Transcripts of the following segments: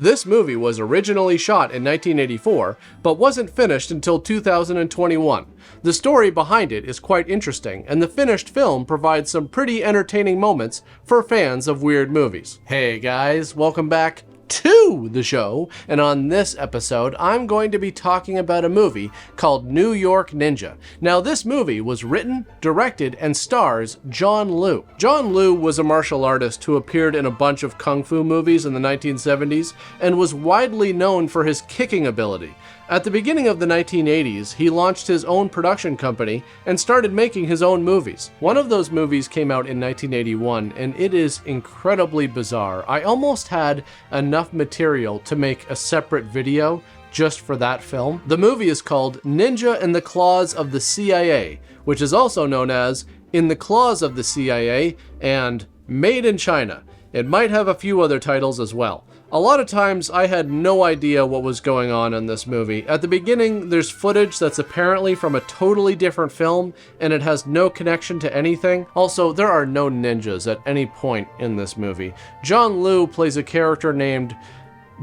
This movie was originally shot in 1984, but wasn't finished until 2021. The story behind it is quite interesting, and the finished film provides some pretty entertaining moments for fans of weird movies. Hey guys, welcome back to the show, and on this episode I'm going to be talking about a movie called New York Ninja. Now this movie was written, directed, and stars John Liu. John Liu was a martial artist who appeared in a bunch of kung fu movies in the 1970s and was widely known for his kicking ability. At the beginning of the 1980s, he launched his own production company and started making his own movies. One of those movies came out in 1981, and it is incredibly bizarre. I almost had enough material to make a separate video just for that film. The movie is called Ninja in the Claws of the CIA, which is also known as In the Claws of the CIA and Made in China. It might have a few other titles as well. A lot of times I had no idea what was going on in this movie. At the beginning, there's footage that's apparently from a totally different film, and it has no connection to anything. Also, there are no ninjas at any point in this movie. John Liu plays a character named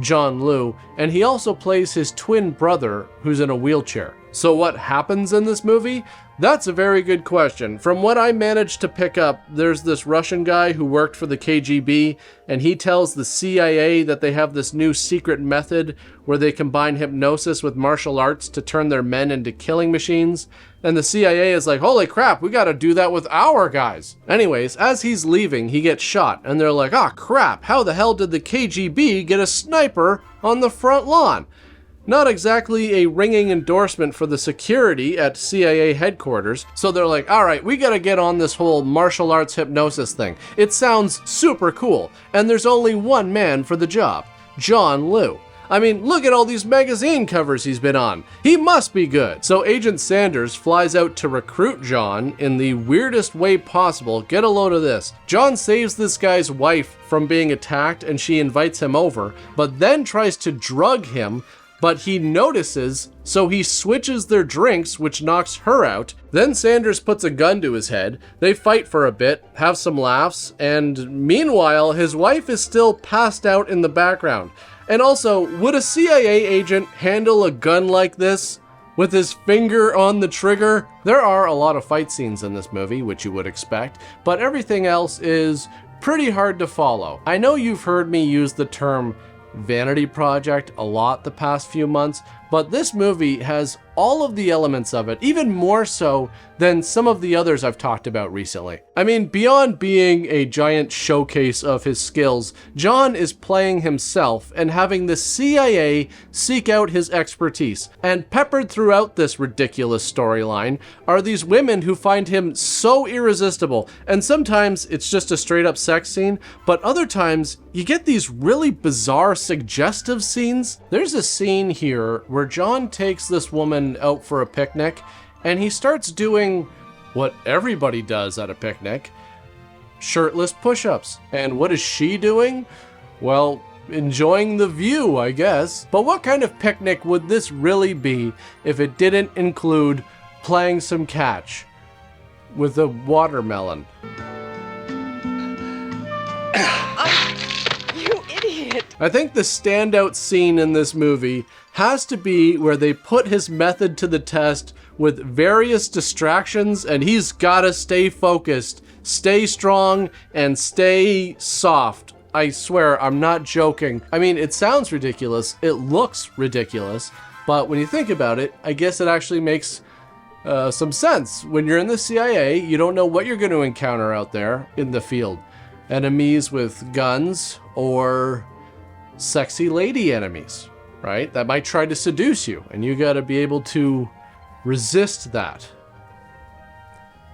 John Liu, and he also plays his twin brother who's in a wheelchair. So what happens in this movie? That's a very good question. From what I managed to pick up, there's this Russian guy who worked for the KGB, and he tells the CIA that they have this new secret method where they combine hypnosis with martial arts to turn their men into killing machines. And the CIA is like, holy crap, we gotta do that with our guys. Anyways, as he's leaving, he gets shot, and they're like, ah, crap, how the hell did the KGB get a sniper on the front lawn? Not exactly a ringing endorsement for the security at CIA headquarters, so they're like, alright, we gotta get on this whole martial arts hypnosis thing. It sounds super cool, and there's only one man for the job, John Liu. I mean, look at all these magazine covers he's been on. He must be good. So Agent Sanders flies out to recruit John in the weirdest way possible. Get a load of this. John saves this guy's wife from being attacked, and she invites him over, but then tries to drug him. But he notices, so he switches their drinks, which knocks her out. Then Sanders puts a gun to his head. They fight for a bit, have some laughs, and meanwhile, his wife is still passed out in the background. And also, would a CIA agent handle a gun like this with his finger on the trigger? There are a lot of fight scenes in this movie, which you would expect, but everything else is pretty hard to follow. I know you've heard me use the term vanity project a lot the past few months, but this movie has all of the elements of it, even more so than some of the others I've talked about recently. I mean, beyond being a giant showcase of his skills, John is playing himself and having the CIA seek out his expertise. And peppered throughout this ridiculous storyline are these women who find him so irresistible. And sometimes it's just a straight up sex scene, but other times you get these really bizarre suggestive scenes. There's a scene here where John takes this woman out for a picnic, and he starts doing what everybody does at a picnic, shirtless push-ups. And what is she doing? Well, enjoying the view, I guess. But what kind of picnic would this really be if it didn't include playing some catch with a watermelon? You idiot! I think the standout scene in this movie has to be where they put his method to the test with various distractions, and he's gotta stay focused, stay strong, and stay soft. I swear, I'm not joking. I mean, it sounds ridiculous, it looks ridiculous, but when you think about it, I guess it actually makes some sense. When you're in the CIA, you don't know what you're going to encounter out there in the field. Enemies with guns or sexy lady enemies, right? That might try to seduce you, and you gotta be able to resist that.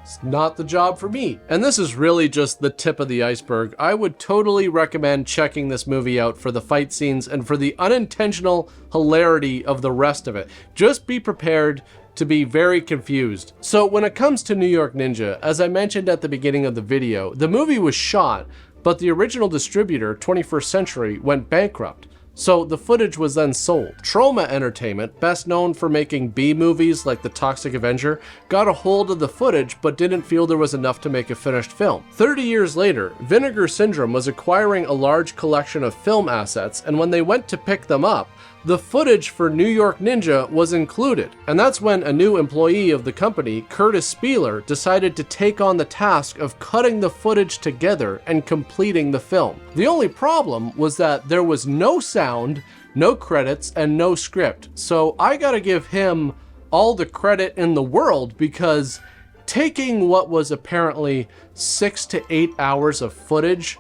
It's not the job for me. And this is really just the tip of the iceberg. I would totally recommend checking this movie out for the fight scenes and for the unintentional hilarity of the rest of it. Just be prepared to be very confused. So when it comes to New York Ninja, as I mentioned at the beginning of the video, the movie was shot, but the original distributor, 21st Century, went bankrupt. So the footage was then sold. Troma Entertainment, best known for making B-movies like The Toxic Avenger, got a hold of the footage but didn't feel there was enough to make a finished film. 30 years later, Vinegar Syndrome was acquiring a large collection of film assets, and when they went to pick them up, the footage for New York Ninja was included, and that's when a new employee of the company, Curtis Spieler, decided to take on the task of cutting the footage together and completing the film. The only problem was that there was no sound, no credits, and no script, so I gotta give him all the credit in the world, because taking what was apparently 6 to 8 hours of footage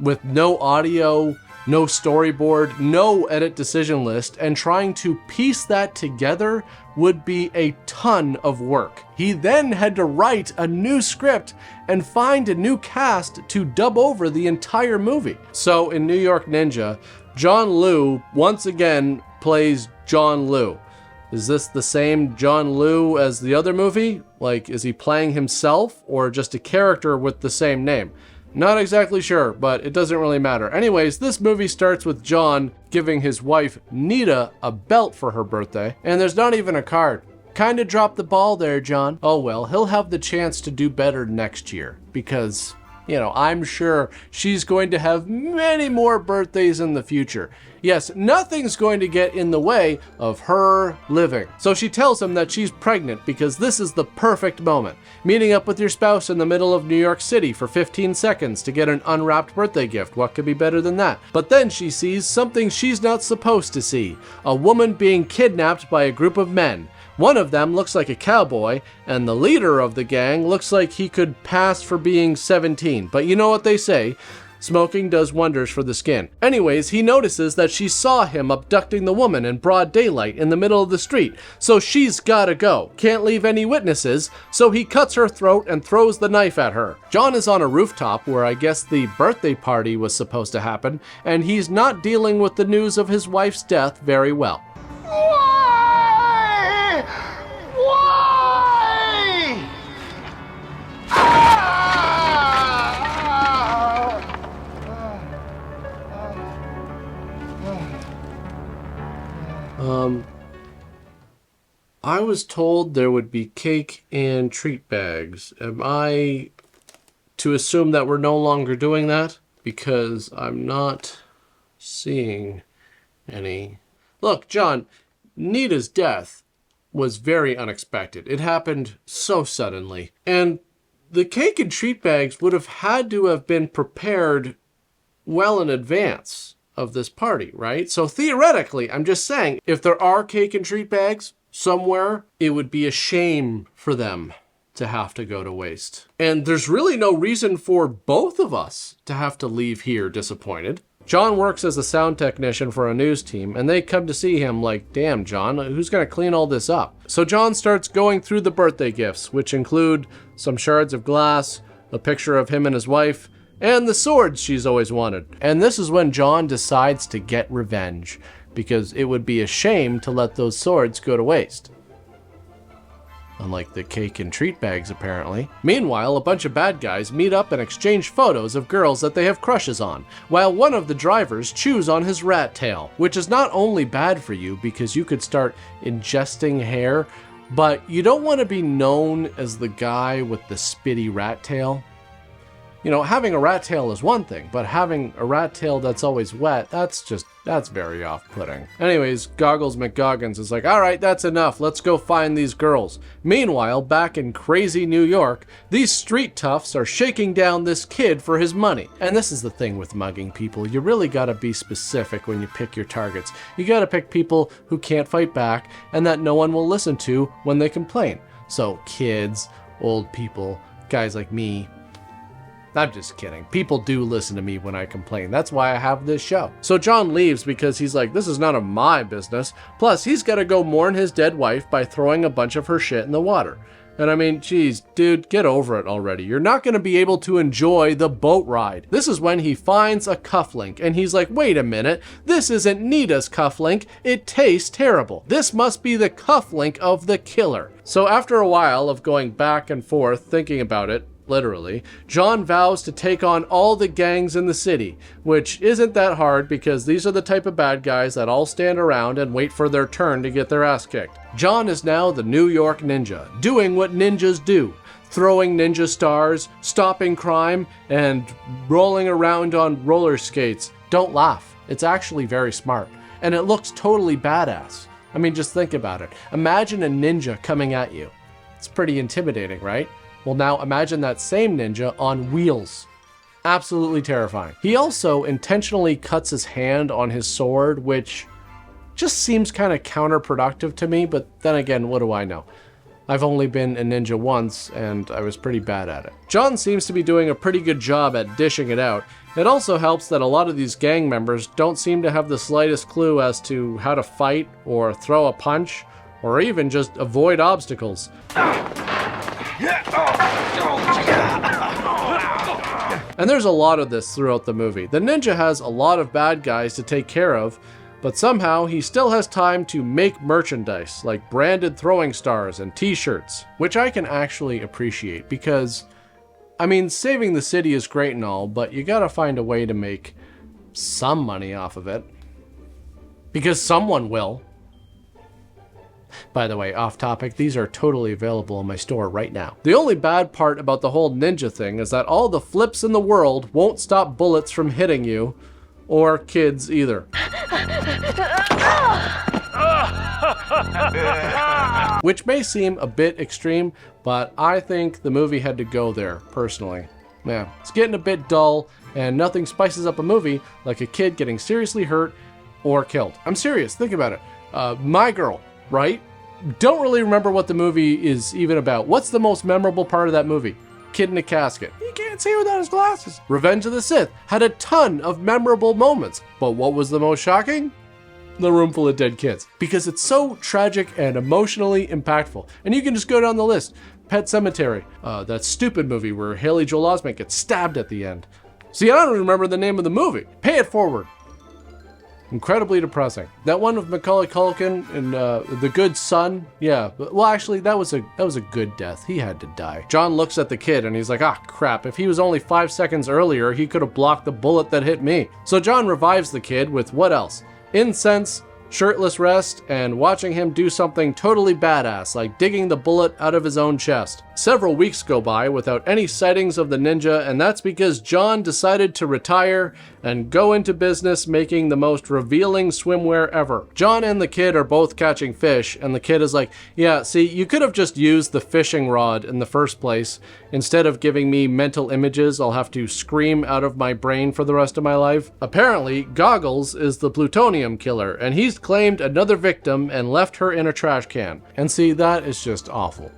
with no audio, no storyboard, no edit decision list, and trying to piece that together would be a ton of work. He then had to write a new script and find a new cast to dub over the entire movie. So in New York Ninja, John Liu once again plays John Liu. Is this the same John Liu as the other movie? Like, is he playing himself or just a character with the same name? Not exactly sure, but it doesn't really matter. Anyways, this movie starts with John giving his wife, Nita, a belt for her birthday, and there's not even a card. Kinda dropped the ball there, John. Oh well, he'll have the chance to do better next year, because, you know, I'm sure she's going to have many more birthdays in the future. Yes, nothing's going to get in the way of her living. So she tells him that she's pregnant because this is the perfect moment. Meeting up with your spouse in the middle of New York City for 15 seconds to get an unwrapped birthday gift. What could be better than that? But then she sees something she's not supposed to see. A woman being kidnapped by a group of men. One of them looks like a cowboy, and the leader of the gang looks like he could pass for being 17. But you know what they say, smoking does wonders for the skin. Anyways, he notices that she saw him abducting the woman in broad daylight in the middle of the street, so she's gotta go. Can't leave any witnesses, so he cuts her throat and throws the knife at her. John is on a rooftop where I guess the birthday party was supposed to happen, and he's not dealing with the news of his wife's death very well. I was told there would be cake and treat bags. Am I to assume that we're no longer doing that? Because I'm not seeing any. Look, John, Nita's death was very unexpected. It happened so suddenly. And the cake and treat bags would have had to have been prepared well in advance of this party, right? So theoretically, I'm just saying, if there are cake and treat bags somewhere, it would be a shame for them to have to go to waste. And there's really no reason for both of us to have to leave here disappointed. John works as a sound technician for a news team, and they come to see him like, damn, John, who's gonna clean all this up? So John starts going through the birthday gifts, which include some shards of glass, a picture of him and his wife, and the swords she's always wanted. And this is when John decides to get revenge, because it would be a shame to let those swords go to waste. Unlike the cake and treat bags, apparently. Meanwhile, a bunch of bad guys meet up and exchange photos of girls that they have crushes on, while one of the drivers chews on his rat tail, which is not only bad for you because you could start ingesting hair, but you don't want to be known as the guy with the spitty rat tail. You know, having a rat tail is one thing, but having a rat tail that's always wet, that's very off-putting. Anyways, Goggles McGoggins is like, all right, that's enough. Let's go find these girls. Meanwhile, back in crazy New York, these street toughs are shaking down this kid for his money. And this is the thing with mugging people. You really gotta be specific when you pick your targets. You gotta pick people who can't fight back and that no one will listen to when they complain. So kids, old people, guys like me. I'm just kidding. People do listen to me when I complain. That's why I have this show. So John leaves because he's like, this is none of my business. Plus, he's got to go mourn his dead wife by throwing a bunch of her shit in the water. And I mean, geez, dude, get over it already. You're not going to be able to enjoy the boat ride. This is when he finds a cufflink and he's like, wait a minute, this isn't Nita's cufflink. It tastes terrible. This must be the cufflink of the killer. So after a while of going back and forth thinking about it, literally, John vows to take on all the gangs in the city, which isn't that hard because these are the type of bad guys that all stand around and wait for their turn to get their ass kicked. John is now the New York Ninja, doing what ninjas do. Throwing ninja stars, stopping crime, and rolling around on roller skates. Don't laugh. It's actually very smart. And it looks totally badass. I mean, just think about it. Imagine a ninja coming at you. It's pretty intimidating, right? Well, now imagine that same ninja on wheels. Absolutely terrifying. He also intentionally cuts his hand on his sword, which just seems kind of counterproductive to me, but then again, what do I know? I've only been a ninja once, and I was pretty bad at it. John seems to be doing a pretty good job at dishing it out. It also helps that a lot of these gang members don't seem to have the slightest clue as to how to fight, or throw a punch, or even just avoid obstacles. And there's a lot of this throughout the movie. The ninja has a lot of bad guys to take care of, but somehow he still has time to make merchandise like branded throwing stars and t-shirts, which I can actually appreciate because, I mean, saving the city is great and all, but you gotta find a way to make some money off of it. Because someone will. By the way, off topic, these are totally available in my store right now. The only bad part about the whole ninja thing is that all the flips in the world won't stop bullets from hitting you, or kids either. Which may seem a bit extreme, but I think the movie had to go there, personally. Yeah, it's getting a bit dull, and nothing spices up a movie like a kid getting seriously hurt or killed. I'm serious, think about it. My Girl, right? Don't really remember what the movie is even about. What's the most memorable part of that movie? Kid in a casket. He can't see without his glasses. Revenge of the Sith had a ton of memorable moments, but what was the most shocking? The room full of dead kids. Because it's so tragic and emotionally impactful. And you can just go down the list. Pet Sematary, that stupid movie where Haley Joel Osment gets stabbed at the end. See, I don't remember the name of the movie. Pay it forward. Incredibly depressing. That one with Macaulay Culkin and The Good Son. Yeah, well, actually, that was a good death. He had to die. John looks at the kid and he's like, ah, crap. If he was only 5 seconds earlier, he could have blocked the bullet that hit me. So John revives the kid with what else? Incense, shirtless rest, and watching him do something totally badass, like digging the bullet out of his own chest. Several weeks go by without any sightings of the ninja, and that's because John decided to retire and go into business making the most revealing swimwear ever. John and the kid are both catching fish, and the kid is like, yeah, see, you could have just used the fishing rod in the first place. Instead of giving me mental images I'll have to scream out of my brain for the rest of my life. Apparently, Goggles is the plutonium killer, and he's claimed another victim and left her in a trash can. And see, that is just awful.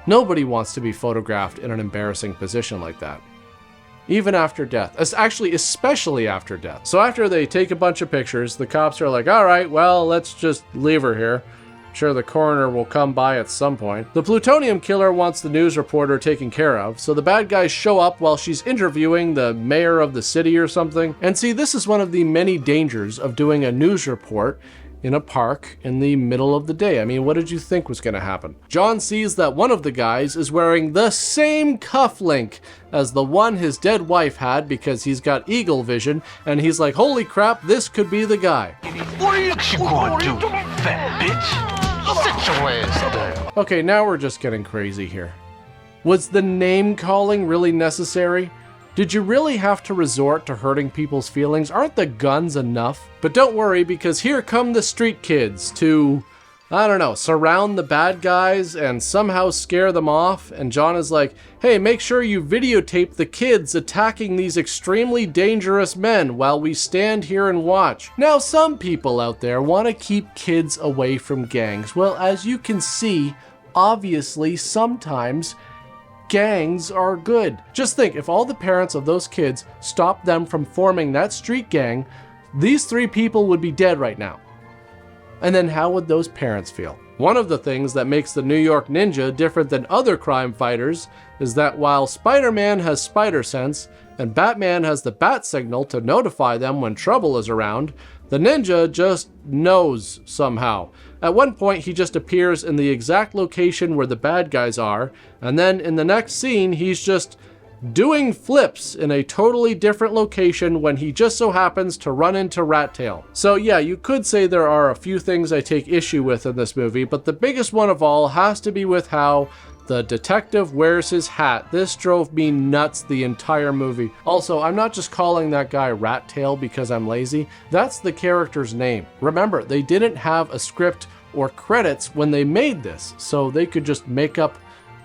Nobody wants to be photographed in an embarrassing position like that. Even after death. Especially after death. So after they take a bunch of pictures, the cops are like, all right, well, let's just leave her here. Sure, the coroner will come by at some point. The plutonium killer wants the news reporter taken care of, so the bad guys show up while she's interviewing the mayor of the city or something. And see, this is one of the many dangers of doing a news report in a park in the middle of the day. I mean, what did you think was going to happen? John sees that one of the guys is wearing the same cufflink as the one his dead wife had because he's got eagle vision, and he's like, holy crap, this could be the guy. What are you gonna do, fat bitch? Sit your ass down. Okay, now we're just getting crazy here. Was the name calling really necessary? Did you really have to resort to hurting people's feelings? Aren't the guns enough? But don't worry, because here come the street kids to, I don't know, surround the bad guys and somehow scare them off. And John is like, hey, make sure you videotape the kids attacking these extremely dangerous men while we stand here and watch. Now, some people out there want to keep kids away from gangs. Well, as you can see, obviously, sometimes gangs are good. Just think, if all the parents of those kids stopped them from forming that street gang, these 3 people would be dead right now. And then how would those parents feel? One of the things that makes the New York Ninja different than other crime fighters is that while Spider-Man has spider sense and Batman has the bat signal to notify them when trouble is around, The ninja just knows somehow. At one point, he just appears in the exact location where the bad guys are, and then in the next scene, he's just doing flips in a totally different location when he just so happens to run into Rattail. So yeah, you could say there are a few things I take issue with in this movie, but the biggest one of all has to be with how the detective wears his hat. This drove me nuts the entire movie. Also, I'm not just calling that guy Rattail because I'm lazy. That's the character's name. Remember, they didn't have a script or credits when they made this, so they could just make up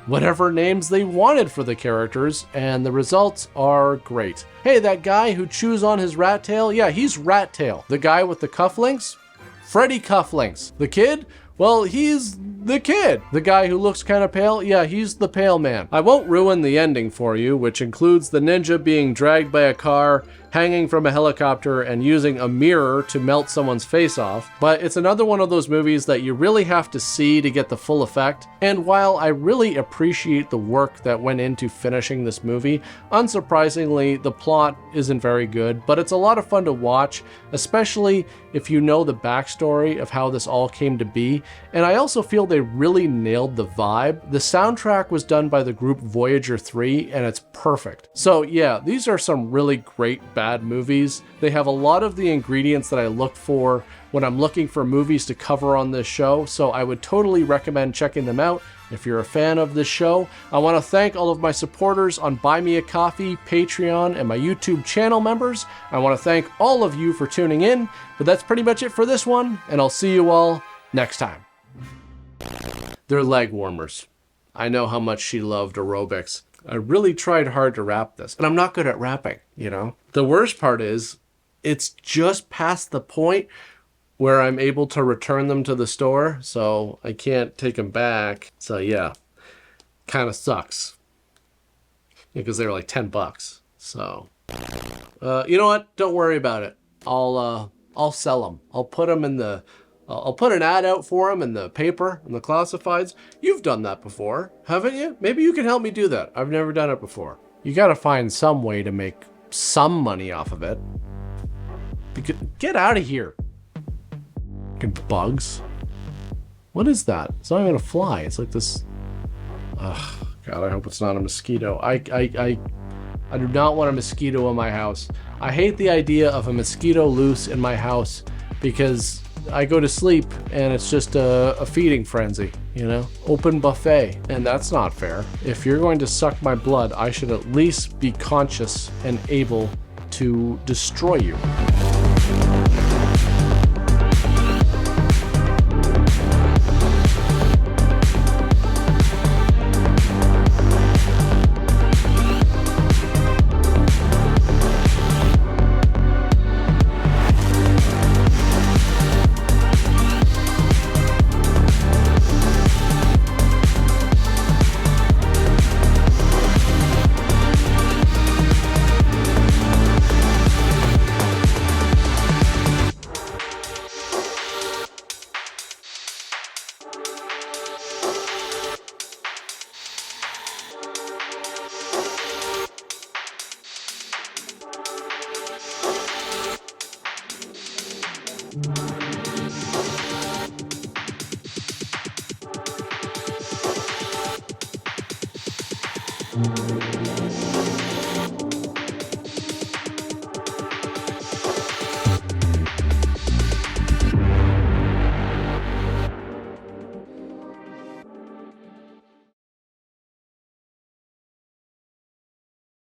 whatever names they wanted for the characters, and the results are great. Hey, that guy who chews on his rat tail, yeah, he's Rattail. The guy with the cufflinks? Freddy Cufflinks. The kid? Well, he's the kid. The guy who looks kind of pale? Yeah, he's the pale man. I won't ruin the ending for you, which includes the ninja being dragged by a car, hanging from a helicopter, and using a mirror to melt someone's face off, but it's another one of those movies that you really have to see to get the full effect. And while I really appreciate the work that went into finishing this movie, unsurprisingly, the plot isn't very good, but it's a lot of fun to watch, especially if you know the backstory of how this all came to be. And I also feel they really nailed the vibe. The soundtrack was done by the group Voyager 3, and it's perfect. So yeah, these are some really great bad movies. They have a lot of the ingredients that I look for when I'm looking for movies to cover on this show, so I would totally recommend checking them out if you're a fan of this show. I want to thank all of my supporters on Buy Me a Coffee, Patreon, and my YouTube channel members. I want to thank all of you for tuning in, but that's pretty much it for this one, and I'll see you all next time. They're leg warmers. I know how much she loved aerobics. I really tried hard to rap this, and I'm not good at rapping, you know? The worst part is, it's just past the point where I'm able to return them to the store, so I can't take them back. So yeah, kind of sucks. Because they were like $10. So, you know what? Don't worry about it. I'll sell them. I'll put them in the... I'll put an ad out for them in the paper, in the classifieds. You've done that before, haven't you? Maybe you can help me do that. I've never done it before. You gotta find some way to make some money off of it. Get out of here. Fucking bugs. What is that? It's not even a fly. It's like this... Ugh, God, I hope it's not a mosquito. I do not want a mosquito in my house. I hate the idea of a mosquito loose in my house because I go to sleep and it's just a feeding frenzy, you know? Open buffet, and that's not fair. If you're going to suck my blood, I should at least be conscious and able to destroy you. Thank you.